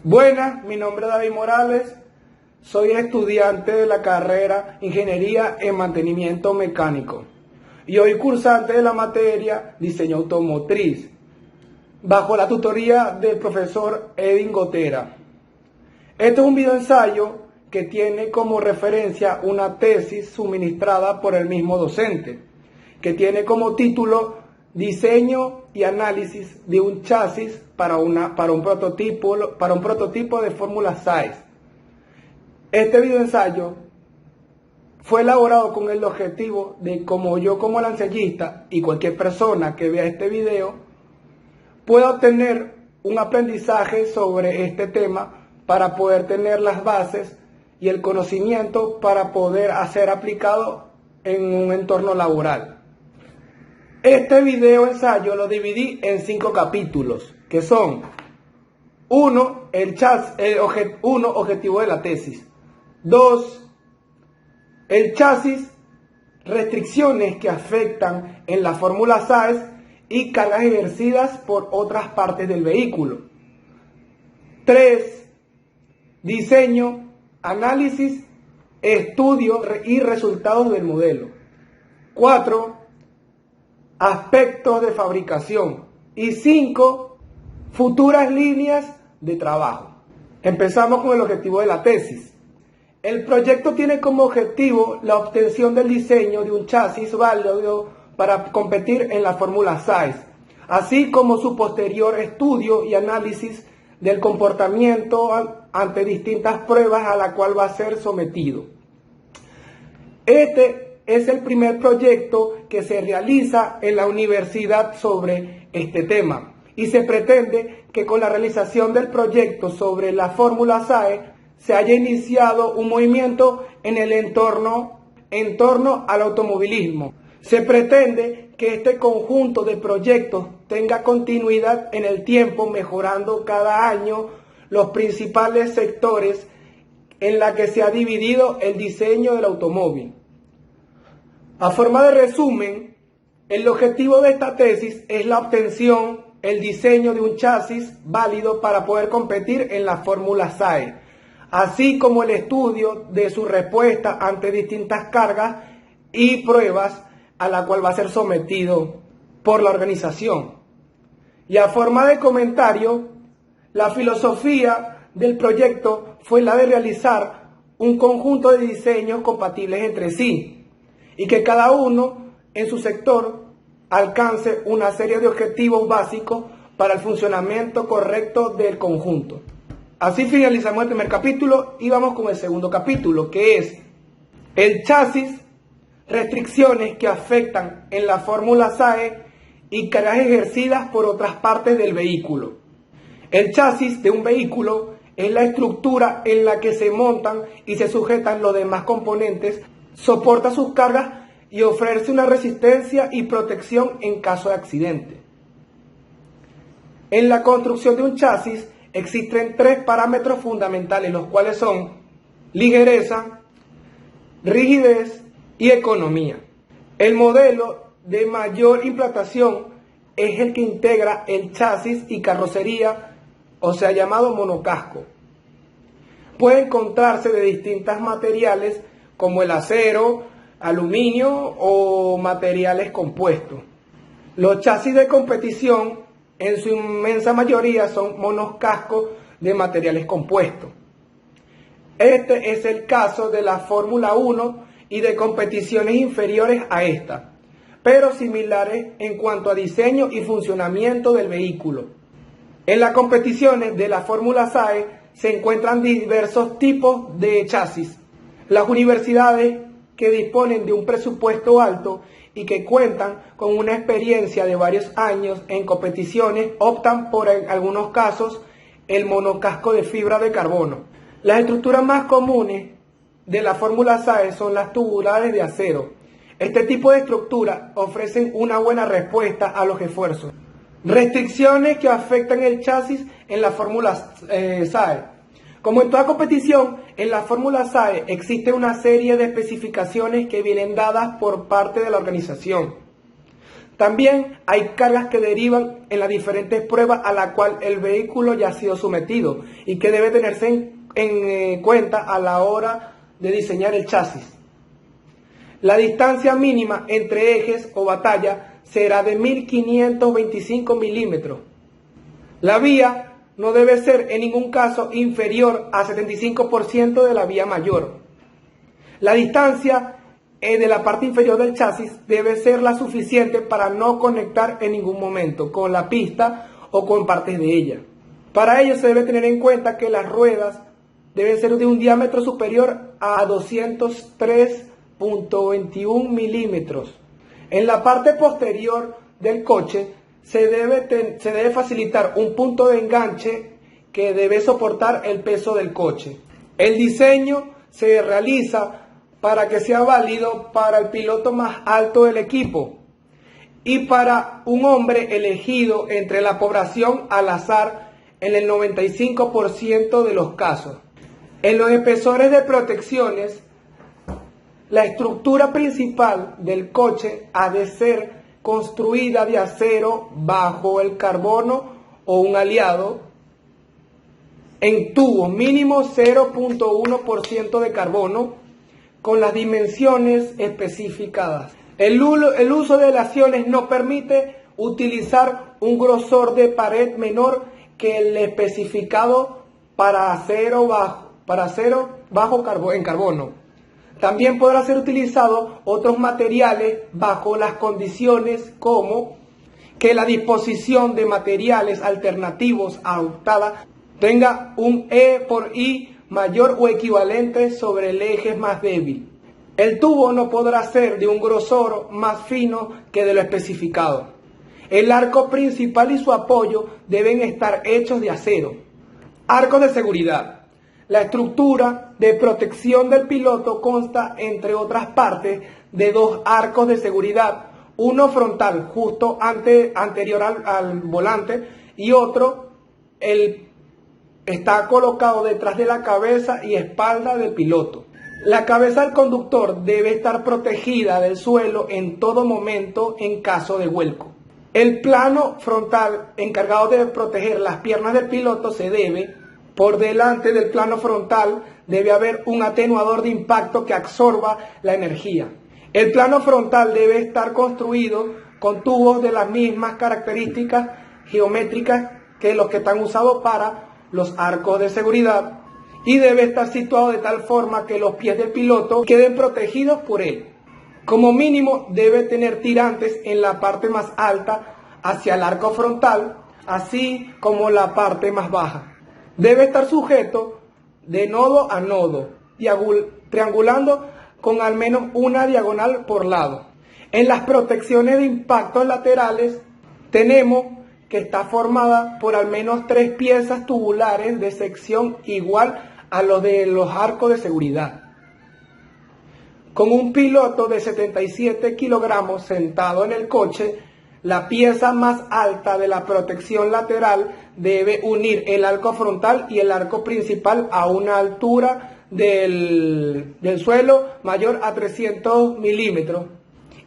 Buenas, mi nombre es David Morales, soy estudiante de la carrera Ingeniería en Mantenimiento Mecánico y hoy cursante de la materia Diseño Automotriz, bajo la tutoría del profesor Edwin Gotera. Este es un video ensayo que tiene como referencia una tesis suministrada por el mismo docente, que tiene como título Diseño y análisis de un chasis para un prototipo de Fórmula 6. Este video ensayo fue elaborado con el objetivo de yo como lancillista y cualquier persona que vea este video pueda obtener un aprendizaje sobre este tema para poder tener las bases y el conocimiento para poder ser aplicado en un entorno laboral. Este video ensayo lo dividí en 5 capítulos, que son 1. Objetivo de la tesis. 2. El chasis, restricciones que afectan en la fórmula 6 y cargas ejercidas por otras partes del vehículo. 3. Diseño, análisis, estudio y resultados del modelo. 4. Aspectos de fabricación. Y 5. Futuras líneas de trabajo. Empezamos con el objetivo de la tesis. El proyecto tiene como objetivo la obtención del diseño de un chasis válido para competir en la Fórmula 6, así como su posterior estudio y análisis del comportamiento ante distintas pruebas a la cual va a ser sometido. Este es el primer proyecto que se realiza en la universidad sobre este tema y se pretende que con la realización del proyecto sobre la Fórmula 6 se haya iniciado un movimiento en el entorno al automovilismo. Se pretende que este conjunto de proyectos tenga continuidad en el tiempo, mejorando cada año los principales sectores en la que se ha dividido el diseño del automóvil. A forma de resumen, el objetivo de esta tesis es la obtención, el diseño de un chasis válido para poder competir en la Fórmula 6, así como el estudio de su respuesta ante distintas cargas y pruebas a la cual va a ser sometido por la organización. Y a forma de comentario, la filosofía del proyecto fue la de realizar un conjunto de diseños compatibles entre sí, y que cada uno en su sector alcance una serie de objetivos básicos para el funcionamiento correcto del conjunto. Así finalizamos el primer capítulo y vamos con el segundo capítulo, que es el chasis, restricciones que afectan en la Fórmula 6 y cargas ejercidas por otras partes del vehículo. El chasis de un vehículo es la estructura en la que se montan y se sujetan los demás componentes, soporta sus cargas y ofrece una resistencia y protección en caso de accidente. En la construcción de un chasis existen 3 parámetros fundamentales, los cuales son ligereza, rigidez y economía. El modelo de mayor implantación es el que integra el chasis y carrocería, o sea llamado monocasco. Puede encontrarse de distintos materiales como el acero, aluminio o materiales compuestos. Los chasis de competición en su inmensa mayoría son monocascos de materiales compuestos. Este es el caso de la Fórmula 1 y de competiciones inferiores a esta, pero similares en cuanto a diseño y funcionamiento del vehículo. En las competiciones de la Fórmula 6 se encuentran diversos tipos de chasis. Las universidades que disponen de un presupuesto alto y que cuentan con una experiencia de varios años en competiciones optan por, en algunos casos, el monocasco de fibra de carbono. Las estructuras más comunes de la Fórmula 6 son las tubulares de acero. Este tipo de estructuras ofrecen una buena respuesta a los esfuerzos. Restricciones que afectan el chasis en la Fórmula 6. Como en toda competición, en la Fórmula 6 existe una serie de especificaciones que vienen dadas por parte de la organización. También hay cargas que derivan en las diferentes pruebas a las cuales el vehículo ya ha sido sometido y que debe tenerse en cuenta a la hora de diseñar el chasis. La distancia mínima entre ejes o batalla será de 1525 milímetros. La vía no debe ser en ningún caso inferior a 75% de la vía mayor. La distancia de la parte inferior del chasis debe ser la suficiente para no conectar en ningún momento con la pista o con partes de ella. Para ello se debe tener en cuenta que las ruedas deben ser de un diámetro superior a 203.21 milímetros. En la parte posterior del coche se debe facilitar un punto de enganche que debe soportar el peso del coche. El diseño se realiza para que sea válido para el piloto más alto del equipo y para un hombre elegido entre la población al azar en el 95% de los casos. En los espesores de protecciones, la estructura principal del coche ha de ser construida de acero bajo el carbono o un aliado en tubos mínimo 0.1% de carbono con las dimensiones especificadas. El uso de aleaciones no permite utilizar un grosor de pared menor que el especificado para acero bajo en carbono. También podrá ser utilizado otros materiales bajo las condiciones como que la disposición de materiales alternativos adoptada tenga un E por I mayor o equivalente sobre el eje más débil. El tubo no podrá ser de un grosor más fino que de lo especificado. El arco principal y su apoyo deben estar hechos de acero. Arcos de seguridad. La estructura de protección del piloto consta, entre otras partes, de dos arcos de seguridad, uno frontal justo anterior al volante y otro está colocado detrás de la cabeza y espalda del piloto. La cabeza del conductor debe estar protegida del suelo en todo momento en caso de vuelco. El plano frontal encargado de proteger las piernas del piloto por delante del plano frontal debe haber un atenuador de impacto que absorba la energía. El plano frontal debe estar construido con tubos de las mismas características geométricas que los que están usados para los arcos de seguridad y debe estar situado de tal forma que los pies del piloto queden protegidos por él. Como mínimo debe tener tirantes en la parte más alta hacia el arco frontal, así como la parte más baja. Debe estar sujeto de nodo a nodo, triangulando con al menos una diagonal por lado. En las protecciones de impactos laterales tenemos que está formada por al menos 3 piezas tubulares de sección igual a los de los arcos de seguridad. Con un piloto de 77 kilogramos sentado en el coche, la pieza más alta de la protección lateral debe unir el arco frontal y el arco principal a una altura del suelo mayor a 300 milímetros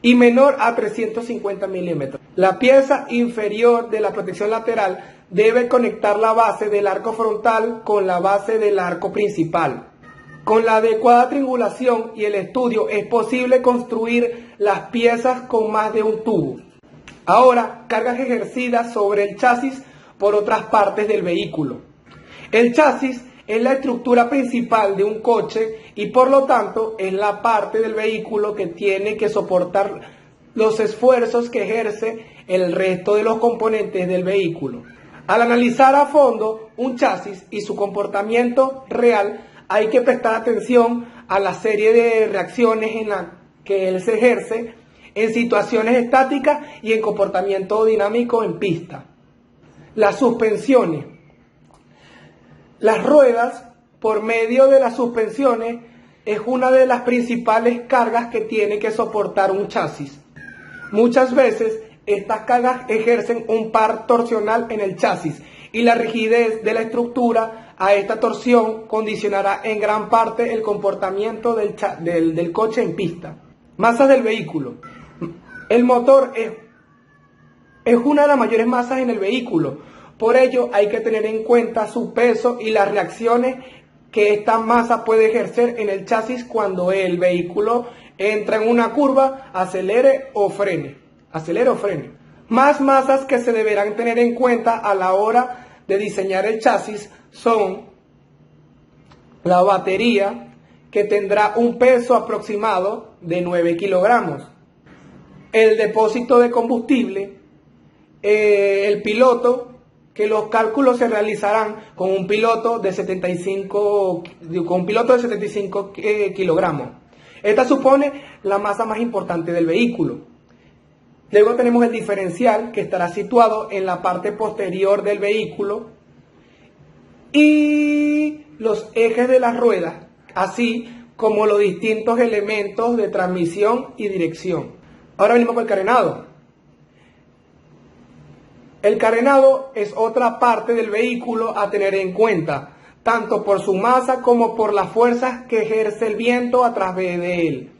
y menor a 350 milímetros. La pieza inferior de la protección lateral debe conectar la base del arco frontal con la base del arco principal. Con la adecuada triangulación y el estudio es posible construir las piezas con más de un tubo. Ahora, cargas ejercidas sobre el chasis por otras partes del vehículo. El chasis es la estructura principal de un coche y por lo tanto es la parte del vehículo que tiene que soportar los esfuerzos que ejerce el resto de los componentes del vehículo. Al analizar a fondo un chasis y su comportamiento real, hay que prestar atención a la serie de reacciones en las que él se ejerce en situaciones estáticas y en comportamiento dinámico en pista. Las suspensiones. Las ruedas, por medio de las suspensiones, es una de las principales cargas que tiene que soportar un chasis. Muchas veces estas cargas ejercen un par torsional en el chasis y la rigidez de la estructura a esta torsión condicionará en gran parte el comportamiento del coche en pista. Masas del vehículo. El motor es es una de las mayores masas en el vehículo. Por ello hay que tener en cuenta su peso y las reacciones que esta masa puede ejercer en el chasis cuando el vehículo entra en una curva, acelere o frene. Más masas que se deberán tener en cuenta a la hora de diseñar el chasis son la batería, que tendrá un peso aproximado de 9 kilogramos, el depósito de combustible, el piloto, que los cálculos se realizarán con un piloto de 75 kilogramos. Esta supone la masa más importante del vehículo. Luego tenemos el diferencial, que estará situado en la parte posterior del vehículo, y los ejes de las ruedas, así como los distintos elementos de transmisión y dirección. Ahora venimos con el carenado. El carenado es otra parte del vehículo a tener en cuenta, tanto por su masa como por las fuerzas que ejerce el viento a través de él.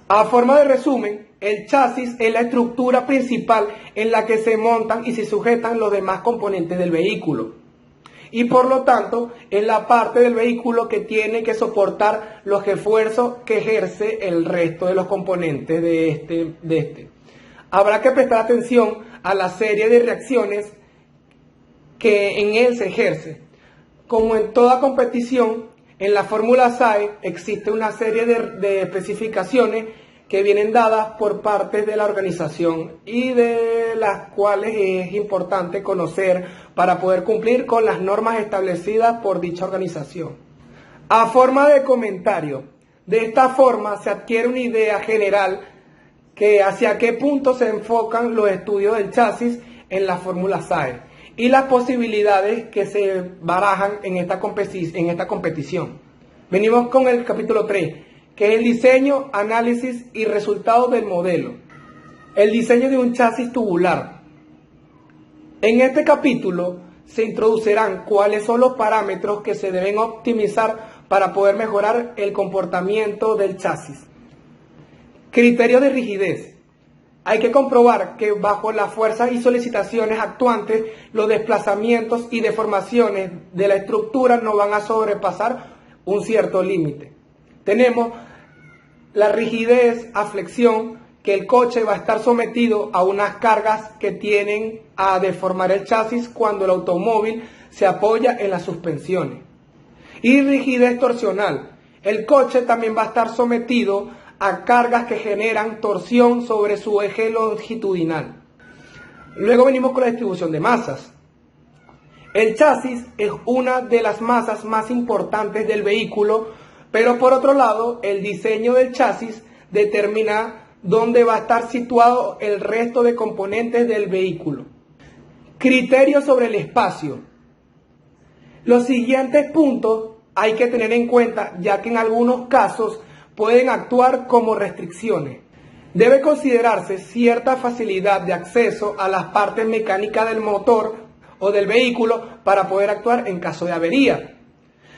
A forma de resumen, el chasis es la estructura principal en la que se montan y se sujetan los demás componentes del vehículo. Y por lo tanto, es la parte del vehículo que tiene que soportar los esfuerzos que ejerce el resto de los componentes de este. Habrá que prestar atención a la serie de reacciones que en él se ejerce. Como en toda competición, en la Fórmula SAE existe una serie de especificaciones que vienen dadas por parte de la organización y de las cuales es importante conocer para poder cumplir con las normas establecidas por dicha organización. A forma de comentario, de esta forma se adquiere una idea general que hacia qué punto se enfocan los estudios del chasis en la Fórmula SAE y las posibilidades que se barajan en esta competición. Venimos con el capítulo 3, que es el diseño, análisis y resultados del modelo. El diseño de un chasis tubular. En este capítulo se introducirán cuáles son los parámetros que se deben optimizar para poder mejorar el comportamiento del chasis. Criterios de rigidez. Hay que comprobar que bajo las fuerzas y solicitaciones actuantes, los desplazamientos y deformaciones de la estructura no van a sobrepasar un cierto límite. Tenemos la rigidez a flexión, que el coche va a estar sometido a unas cargas que tienden a deformar el chasis cuando el automóvil se apoya en las suspensiones. Y rigidez torsional. El coche también va a estar sometido a cargas que generan torsión sobre su eje longitudinal. Luego venimos con la distribución de masas. El chasis es una de las masas más importantes del vehículo, pero por otro lado, el diseño del chasis determina dónde va a estar situado el resto de componentes del vehículo. Criterios sobre el espacio. Los siguientes puntos hay que tener en cuenta, ya que en algunos casos pueden actuar como restricciones. Debe considerarse cierta facilidad de acceso a las partes mecánicas del motor o del vehículo para poder actuar en caso de avería.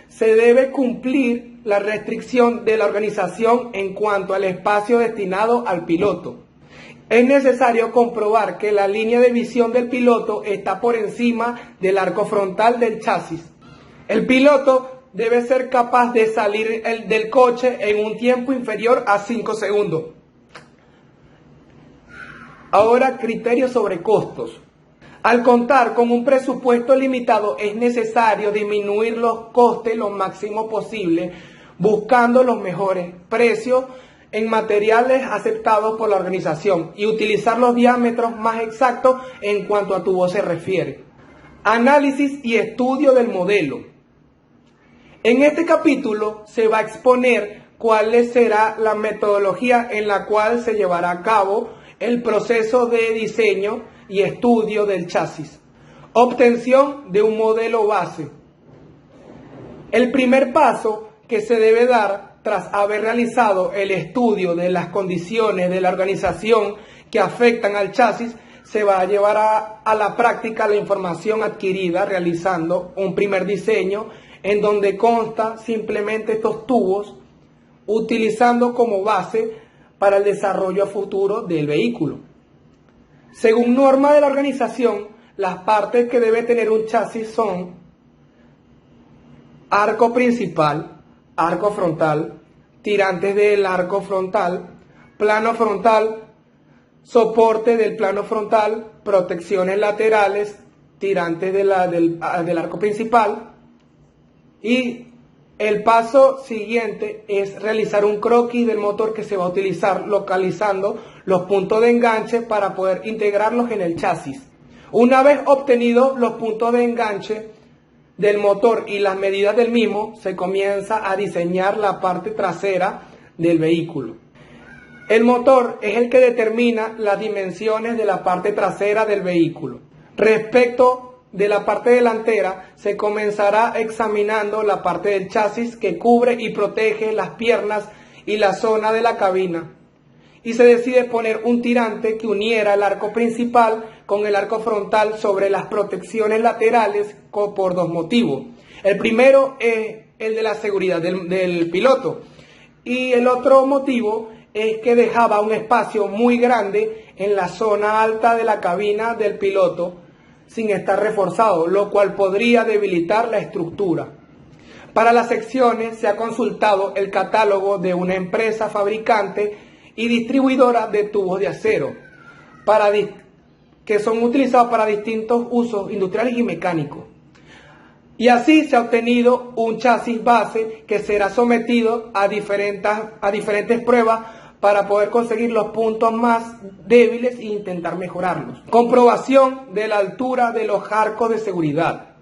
Se debe cumplir la restricción de la organización en cuanto al espacio destinado al piloto. Es necesario comprobar que la línea de visión del piloto está por encima del arco frontal del chasis. El piloto debe ser capaz de salir del coche en un tiempo inferior a 5 segundos. Ahora, criterios sobre costos. Al contar con un presupuesto limitado, es necesario disminuir los costes lo máximo posible, buscando los mejores precios en materiales aceptados por la organización y utilizar los diámetros más exactos en cuanto a tubo se refiere. Análisis y estudio del modelo. En este capítulo se va a exponer cuál será la metodología en la cual se llevará a cabo el proceso de diseño y estudio del chasis. Obtención de un modelo base. El primer paso que se debe dar tras haber realizado el estudio de las condiciones de la organización que afectan al chasis, se va a llevar a la práctica la información adquirida realizando un primer diseño en donde consta simplemente estos tubos, utilizando como base para el desarrollo futuro del vehículo. Según norma de la organización, las partes que debe tener un chasis son arco principal, arco frontal, tirantes del arco frontal, plano frontal, soporte del plano frontal, protecciones laterales, tirantes del arco principal. Y el paso siguiente es realizar un croquis del motor que se va a utilizar localizando los puntos de enganche para poder integrarlos en el chasis. Una vez obtenidos los puntos de enganche del motor y las medidas del mismo, se comienza a diseñar la parte trasera del vehículo. El motor es el que determina las dimensiones de la parte trasera del vehículo. Respecto de la parte delantera, se comenzará examinando la parte del chasis que cubre y protege las piernas y la zona de la cabina. Y se decide poner un tirante que uniera el arco principal con el arco frontal sobre las protecciones laterales por dos motivos. El primero es el de la seguridad del piloto y el otro motivo es que dejaba un espacio muy grande en la zona alta de la cabina del piloto sin estar reforzado, lo cual podría debilitar la estructura. Para las secciones se ha consultado el catálogo de una empresa fabricante y distribuidora de tubos de acero, que son utilizados para distintos usos industriales y mecánicos. Y así se ha obtenido un chasis base que será sometido a diferentes pruebas para poder conseguir los puntos más débiles e intentar mejorarlos. Comprobación de la altura de los arcos de seguridad.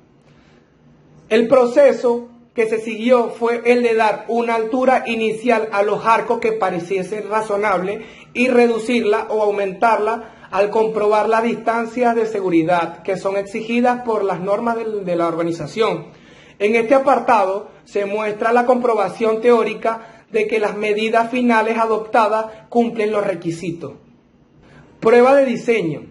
El proceso que se siguió fue el de dar una altura inicial a los arcos que pareciese razonable y reducirla o aumentarla al comprobar las distancias de seguridad que son exigidas por las normas de la organización. En este apartado se muestra la comprobación teórica de que las medidas finales adoptadas cumplen los requisitos. Prueba de diseño.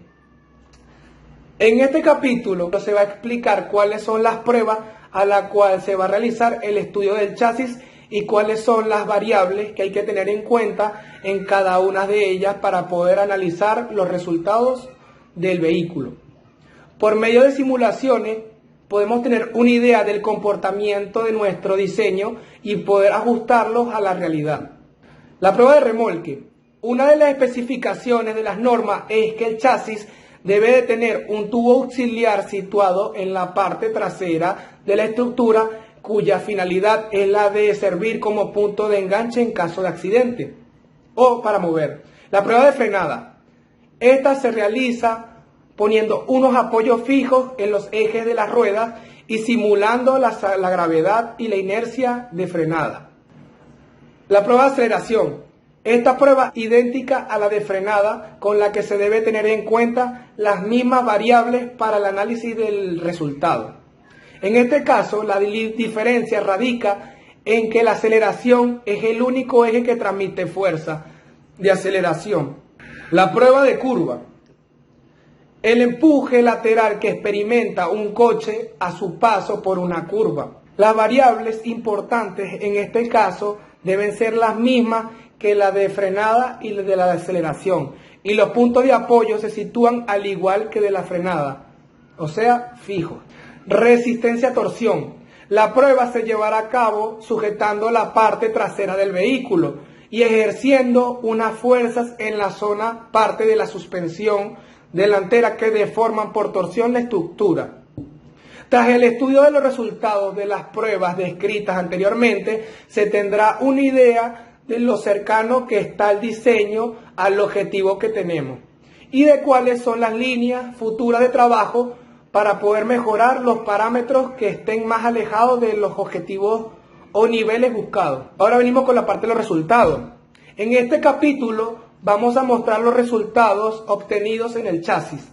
En este capítulo se va a explicar cuáles son las pruebas a la cual se va a realizar el estudio del chasis y cuáles son las variables que hay que tener en cuenta en cada una de ellas para poder analizar los resultados del vehículo. Por medio de simulaciones podemos tener una idea del comportamiento de nuestro diseño y poder ajustarlos a la realidad. La prueba de remolque. Una de las especificaciones de las normas es que el chasis debe de tener un tubo auxiliar situado en la parte trasera de la estructura cuya finalidad es la de servir como punto de enganche en caso de accidente o para mover. La prueba de frenada. Esta se realiza poniendo unos apoyos fijos en los ejes de las ruedas y simulando la gravedad y la inercia de frenada. La prueba de aceleración. Esta prueba es idéntica a la de frenada, con la que se debe tener en cuenta las mismas variables para el análisis del resultado. En este caso, la diferencia radica en que la aceleración es el único eje que transmite fuerza de aceleración. La prueba de curva. El empuje lateral que experimenta un coche a su paso por una curva. Las variables importantes en este caso deben ser las mismas que la de frenada y de la de aceleración. Y los puntos de apoyo se sitúan al igual que de la frenada, o sea, fijos. Resistencia a torsión. La prueba se llevará a cabo sujetando la parte trasera del vehículo y ejerciendo unas fuerzas en la zona parte de la suspensión delantera que deforman por torsión la estructura. Tras el estudio de los resultados de las pruebas descritas anteriormente, se tendrá una idea de lo cercano que está el diseño al objetivo que tenemos y de cuáles son las líneas futuras de trabajo para poder mejorar los parámetros que estén más alejados de los objetivos o niveles buscados. Ahora venimos con la parte de los resultados. En este capítulo vamos a mostrar los resultados obtenidos en el chasis.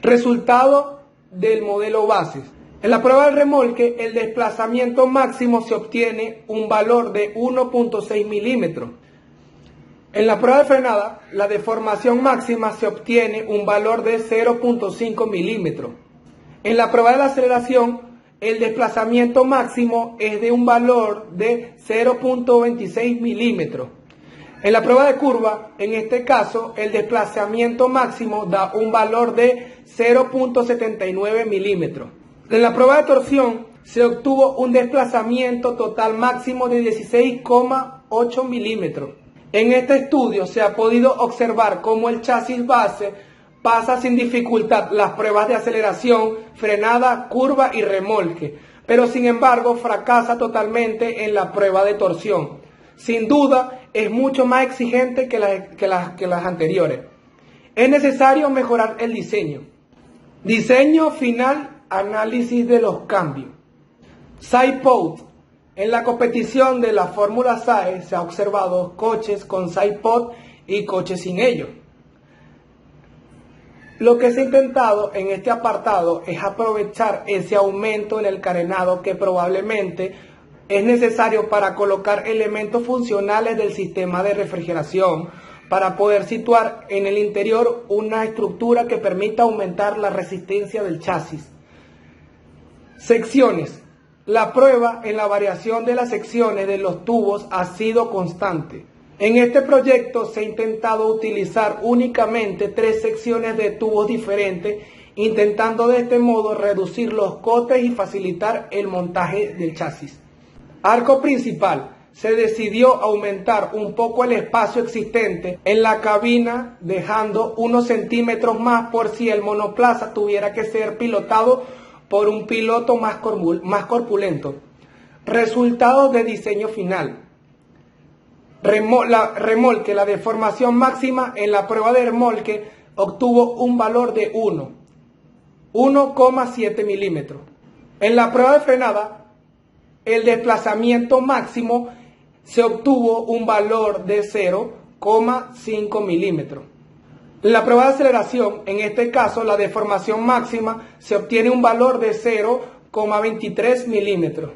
Resultado del modelo base. En la prueba del remolque, el desplazamiento máximo se obtiene un valor de 1.6 milímetros. En la prueba de frenada, la deformación máxima se obtiene un valor de 0.5 milímetros. En la prueba de la aceleración, el desplazamiento máximo es de un valor de 0.26 milímetros. En la prueba de curva, en este caso, el desplazamiento máximo da un valor de 0.79 milímetros. En la prueba de torsión se obtuvo un desplazamiento total máximo de 16,8 milímetros. En este estudio se ha podido observar cómo el chasis base pasa sin dificultad las pruebas de aceleración, frenada, curva y remolque, pero sin embargo fracasa totalmente en la prueba de torsión. Sin duda es mucho más exigente que las anteriores. Es necesario mejorar el diseño. Diseño final, análisis de los cambios. Sidepod. En la competición de la Fórmula SAE se ha observado coches con sidepod y coches sin ellos. Lo que se ha intentado en este apartado es aprovechar ese aumento en el carenado que probablemente es necesario para colocar elementos funcionales del sistema de refrigeración para poder situar en el interior una estructura que permita aumentar la resistencia del chasis. Secciones. La prueba en la variación de las secciones de los tubos ha sido constante. En este proyecto se ha intentado utilizar únicamente 3 secciones de tubos diferentes, intentando de este modo reducir los costes y facilitar el montaje del chasis. Arco principal. Se decidió aumentar un poco el espacio existente en la cabina, dejando unos centímetros más por si el monoplaza tuviera que ser pilotado por un piloto más corpulento. Resultados de diseño final. Remolque, la deformación máxima en la prueba de remolque obtuvo un valor de 1,7 milímetros. En la prueba de frenada, el desplazamiento máximo se obtuvo un valor de 0,5 milímetros. En la prueba de aceleración, en este caso, la deformación máxima se obtiene un valor de 0,23 milímetros.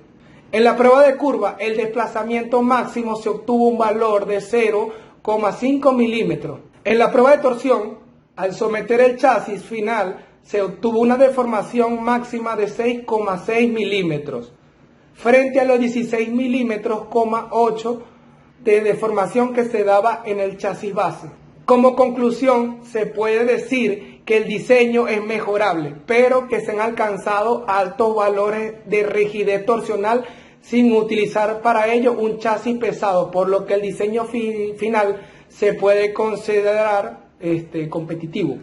En la prueba de curva, el desplazamiento máximo se obtuvo un valor de 0,5 milímetros. En la prueba de torsión, al someter el chasis final, se obtuvo una deformación máxima de 6,6 milímetros, frente a los 16 milímetros, 8 de deformación que se daba en el chasis base. Como conclusión, se puede decir que el diseño es mejorable, pero que se han alcanzado altos valores de rigidez torsional sin utilizar para ello un chasis pesado, por lo que el diseño final se puede considerar competitivo.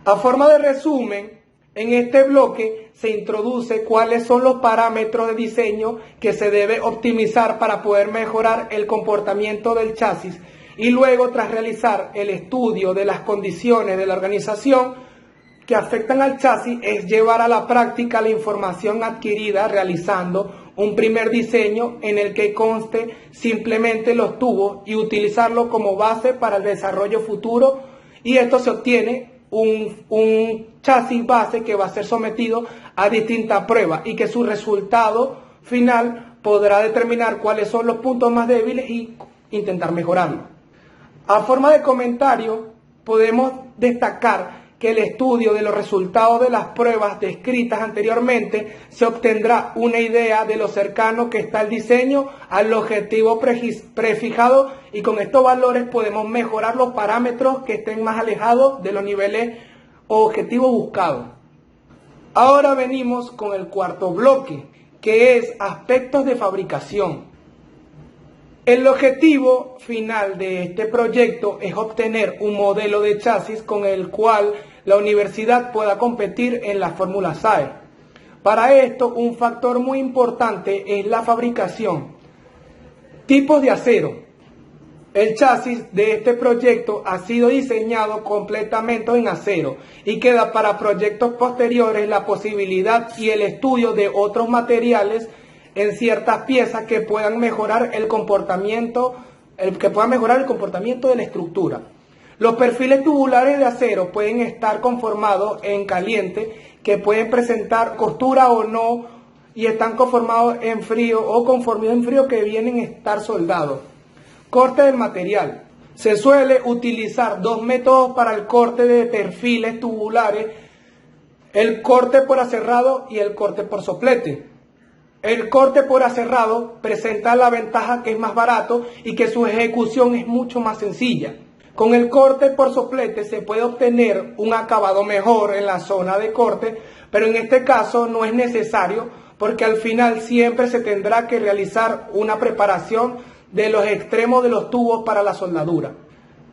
A forma de resumen, en este bloque se introduce cuáles son los parámetros de diseño que se debe optimizar para poder mejorar el comportamiento del chasis, y luego, tras realizar el estudio de las condiciones de la organización que afectan al chasis, es llevar a la práctica la información adquirida realizando un primer diseño en el que conste simplemente los tubos y utilizarlo como base para el desarrollo futuro, y esto se obtiene un chasis base que va a ser sometido a distintas pruebas y que su resultado final podrá determinar cuáles son los puntos más débiles y intentar mejorarlo. A forma de comentario, podemos destacar que el estudio de los resultados de las pruebas descritas anteriormente se obtendrá una idea de lo cercano que está el diseño al objetivo prefijado, y con estos valores podemos mejorar los parámetros que estén más alejados de los niveles o objetivos buscados. Ahora venimos con el cuarto bloque, que es aspectos de fabricación. El objetivo final de este proyecto es obtener un modelo de chasis con el cual la universidad pueda competir en la Fórmula SAE. Para esto, un factor muy importante es la fabricación. Tipos de acero. El chasis de este proyecto ha sido diseñado completamente en acero y queda para proyectos posteriores la posibilidad y el estudio de otros materiales en ciertas piezas que puedan mejorar el comportamiento de la estructura. Los perfiles tubulares de acero pueden estar conformados en caliente, que pueden presentar costura o no, y están conformados en frío o conformados en frío, que vienen a estar soldados. Corte del material. Se suele utilizar 2 métodos para el corte de perfiles tubulares: el corte por aserrado y el corte por soplete. El corte por aserrado presenta la ventaja que es más barato y que su ejecución es mucho más sencilla. Con el corte por soplete se puede obtener un acabado mejor en la zona de corte, pero en este caso no es necesario porque al final siempre se tendrá que realizar una preparación de los extremos de los tubos para la soldadura.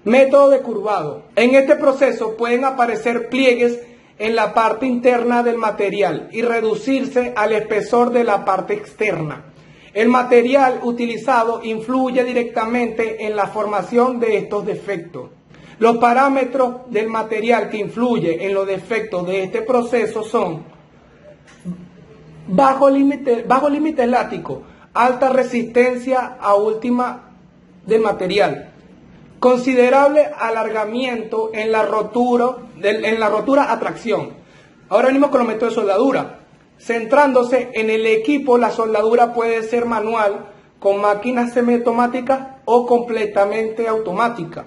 Método de curvado. En este proceso pueden aparecer pliegues en la parte interna del material y reducirse al espesor de la parte externa. El material utilizado influye directamente en la formación de estos defectos. Los parámetros del material que influyen en los defectos de este proceso son bajo límite elástico, alta resistencia a última del material, considerable alargamiento en la rotura atracción. Ahora venimos con los métodos de soldadura. Centrándose en el equipo, la soldadura puede ser manual, con máquinas semiautomáticas o completamente automática.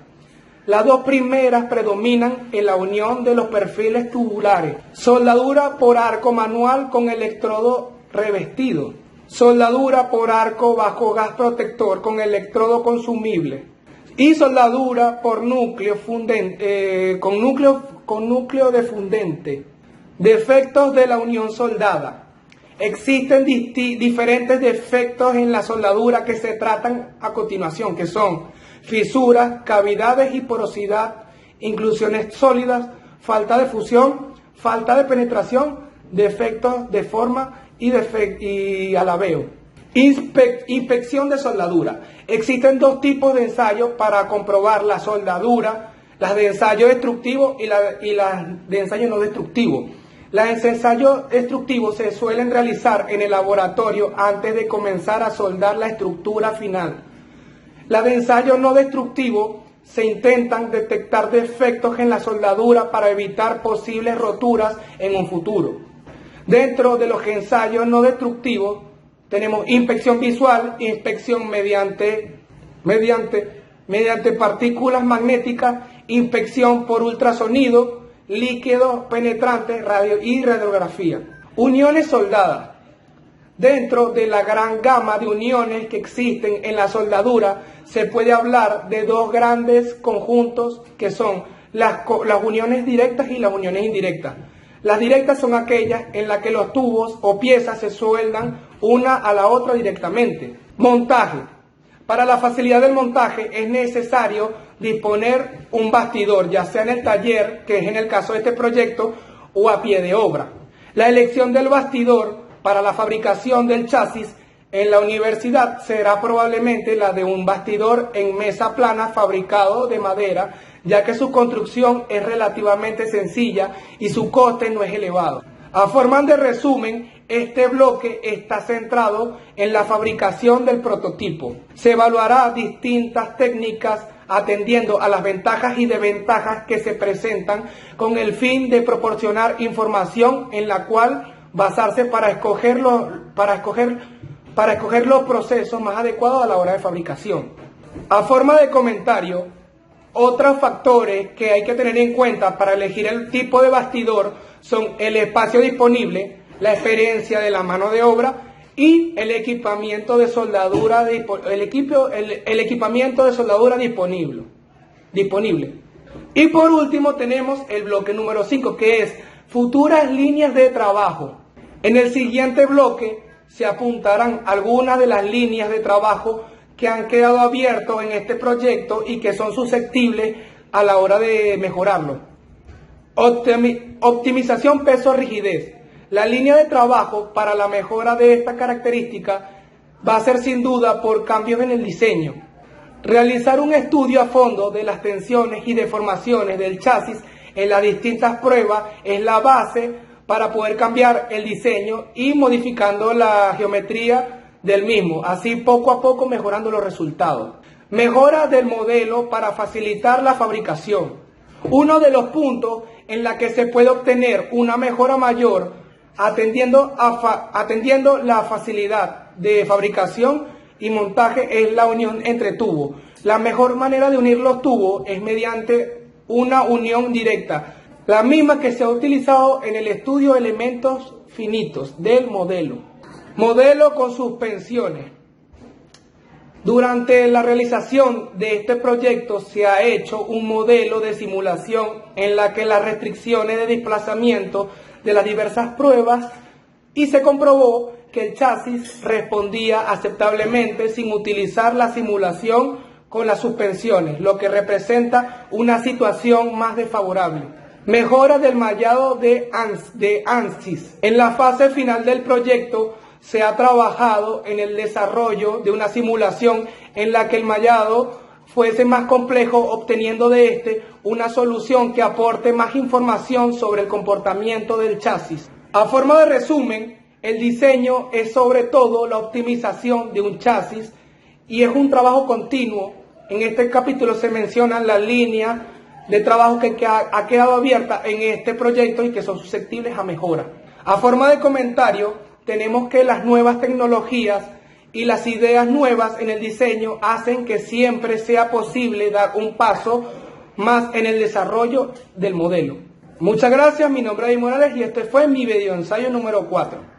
Las dos primeras predominan en la unión de los perfiles tubulares. Soldadura por arco manual con electrodo revestido. Soldadura por arco bajo gas protector con electrodo consumible. Y soldadura por núcleo fundente, con núcleo de fundente. Defectos de la unión soldada. Existen diferentes defectos en la soldadura que se tratan a continuación, que son fisuras, cavidades y porosidad, inclusiones sólidas, falta de fusión, falta de penetración, defectos de forma y alabeo. Inspección de soldadura. Existen dos tipos de ensayos para comprobar la soldadura, las de ensayo destructivo y las de ensayo no destructivo. Las de ensayo destructivo se suelen realizar en el laboratorio antes de comenzar a soldar la estructura final. Las de ensayo no destructivo se intentan detectar defectos en la soldadura para evitar posibles roturas en un futuro. Dentro de los ensayos no destructivos tenemos inspección visual, inspección mediante partículas magnéticas, inspección por ultrasonido, líquidos penetrantes y radiografía. Uniones soldadas. Dentro de la gran gama de uniones que existen en la soldadura, se puede hablar de dos grandes conjuntos que son las uniones directas y las uniones indirectas. Las directas son aquellas en las que los tubos o piezas se sueldan una a la otra directamente. Montaje. Para la facilidad del montaje es necesario disponer un bastidor, ya sea en el taller, que es en el caso de este proyecto, o a pie de obra. La elección del bastidor para la fabricación del chasis en la universidad será probablemente la de un bastidor en mesa plana fabricado de madera, ya que su construcción es relativamente sencilla y su coste no es elevado. A forma de resumen, este bloque está centrado en la fabricación del prototipo. Se evaluará distintas técnicas atendiendo a las ventajas y desventajas que se presentan con el fin de proporcionar información en la cual basarse para escoger los procesos más adecuados a la hora de fabricación. A forma de comentario, otros factores que hay que tener en cuenta para elegir el tipo de bastidor son el espacio disponible, la experiencia de la mano de obra y el equipamiento de soldadura disponible. Y por último tenemos el bloque número 5, que es futuras líneas de trabajo. En el siguiente bloque se apuntarán algunas de las líneas de trabajo que han quedado abiertos en este proyecto y que son susceptibles a la hora de mejorarlo. Optimización peso-rigidez. La línea de trabajo para la mejora de esta característica va a ser sin duda por cambios en el diseño. Realizar un estudio a fondo de las tensiones y deformaciones del chasis en las distintas pruebas es la base para poder cambiar el diseño y modificando la geometría del mismo, así poco a poco mejorando los resultados. Mejora del modelo para facilitar la fabricación. Uno de los puntos en la que se puede obtener una mejora mayor atendiendo la facilidad de fabricación y montaje es la unión entre tubos. La mejor manera de unir los tubos es mediante una unión directa, la misma que se ha utilizado en el estudio de elementos finitos del modelo. Modelo con suspensiones. Durante la realización de este proyecto se ha hecho un modelo de simulación en la que las restricciones de desplazamiento de las diversas pruebas y se comprobó que el chasis respondía aceptablemente sin utilizar la simulación con las suspensiones, lo que representa una situación más desfavorable. Mejora del mallado de ANSYS. En la fase final del proyecto se ha trabajado en el desarrollo de una simulación en la que el mallado fuese más complejo, obteniendo de este una solución que aporte más información sobre el comportamiento del chasis. A forma de resumen, el diseño es sobre todo la optimización de un chasis y es un trabajo continuo. En este capítulo se mencionan las líneas de trabajo que ha quedado abierta en este proyecto y que son susceptibles a mejora. A forma de comentario, tenemos que las nuevas tecnologías y las ideas nuevas en el diseño hacen que siempre sea posible dar un paso más en el desarrollo del modelo. Muchas gracias, mi nombre es David Morales y este fue mi video ensayo número 4.